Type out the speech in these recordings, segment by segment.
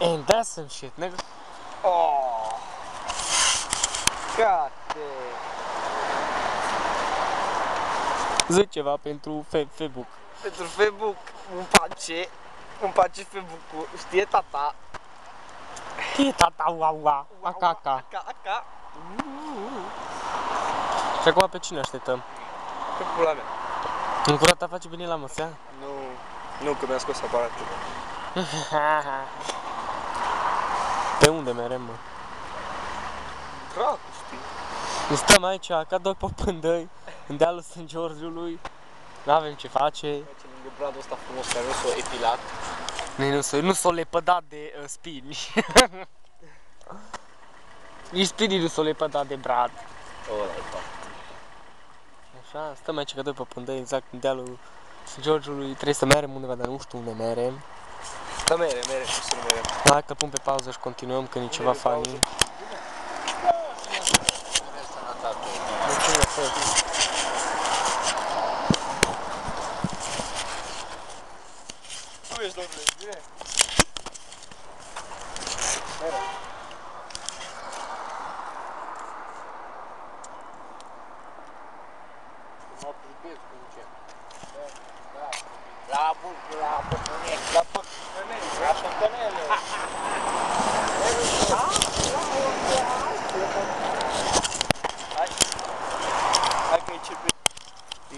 And that's some shit, nigga. Oh. God damn. Zic ceva pentru Facebook. Pentru Facebook îmi place Facebook-ul, știe tata. Știe tata, ua, aca. Aca. Și acum pe cine așteptăm? Pe pula mea. Încurata face bine la măsea? Nu, că mi-a scos aparatul. Pe unde merem, mă? Dracu, știi. Stăm aici ca doi popândăi, în dealul St. Georgiului. N-avem ce face. Lângă bradul ăsta frumos care nu s-o epilat. Nu s-o lepădat de spini. Nici spinii nu s-o lepădat de brad. Așa, stăm aici ca doi popândăi, exact în dealul St. Georgiului. Trebuie să merem undeva, dar nu știu unde merem. Da, mere, cum să nu merem. Hai că pun pe pauză și continuăm, că e ceva funny. Tu ești, domnule, bine? Mă privesc cum ce. La păcănele. Hai că începe.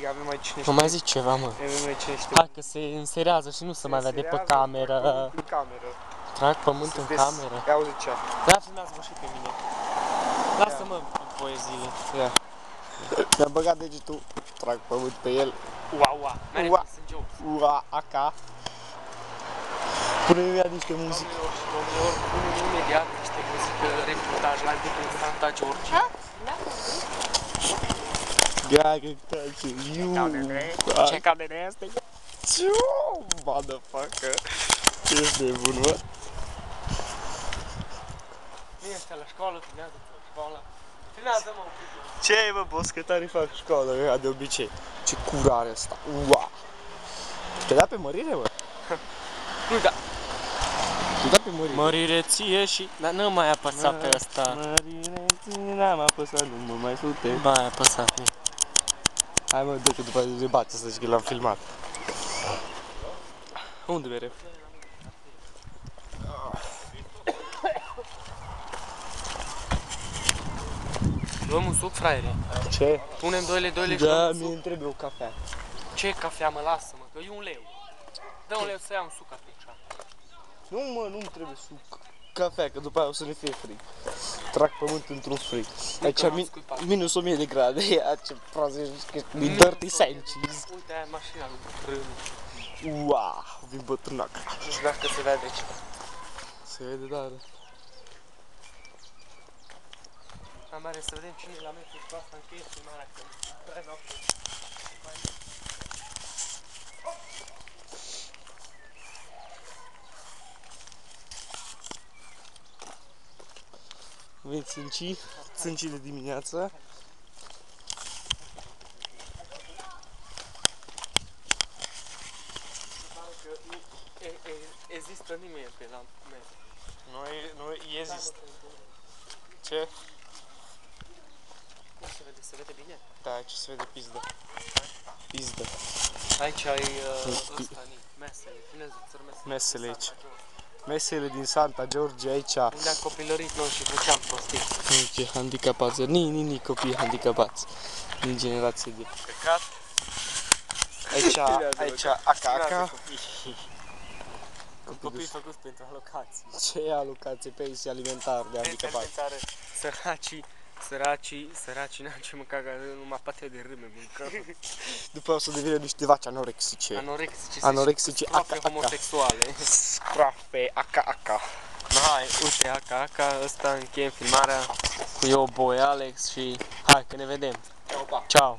Avem aici niște... Nu mai zici ceva, mă. Avem aici niște... Hai că se înserează și nu se mai vede pe cameră. În cameră. Trag pământ în cameră. Ia auzi ce. Da, filmează-mă și pe mine. Lasă-mă cu poeziile. Ia. Mi-a băgat degetul, trag pământ pe el. Ua, mereu sunt joc. Ua, aca. Pune-mi ia niște muzică. Domnilor, punem imediat niște muzică, reportaj la din Santa George. Gagă, tace, Ce cadere este? Ciu, motherfucker. Ești nebun, mă. Nu ești la școală, filmează-te la școală. Filmează-mă un pic. Ce e, mă, boss, că tare fac școală, ea de obicei. Ce curare asta, ua. Te da pe mărire, mă? Nu, da. Te da pe mărire. Mărire ție și... Dar nu mai apăsa pe ăsta. Mărire ție, n-am apăsat, nu mă mai sute. Mai apăsat. Hai, mă, dă că după aceea se bate, să zici că l-am filmat. Unde mereu? Luăm un suc, fraiere. Ce? Punem 2 lei și Da, luăm un mie suc. îmi trebuie o cafea. Ce cafea, mă, lasă-mă, că e un leu. Dă un leu să iau un suc atunci. Nu, mă, nu-mi trebuie suc. Cafea, că după aia o să ne fie frig. Trag pământ într-un frig. Aici minus 1000 de grade. Ia ce prost ești, că din Dirty Sanchez. Uite, aia mașina lui bătrân. Uau, vin bătrânac. Nu știu dacă se vede aici. Se vede, da. Am mare să vedem cine la metru cu asta încheie filmarea, că prea noapte. Vin țâncii de dimineață. Există nimeni pe la metru. Nu există. Ce? Nu se vede, se vede bine? Da, aici se vede pizdă. Pizdă. Aici ai ăsta, mesele, filmează-ți Mesele aici. Mesele din Santa George aici. Unde a copilărit noi și făceam prostii. Uite, handicapați, ni copii handicapați. Din generație de Căcat. Aici, aca. Copii făcuți pentru alocații. Ce alocație? Pensie alimentar de handicapați. Săracii n-au ce mânca, că numai pate de râme mâncăm. După o să devină niște vaci anorexice. Anorexice, scroafe homosexuale. Scroafe, aca. Hai, uite, aca, ăsta încheiem filmarea cu eu, boy, Alex și hai că ne vedem. Ciao.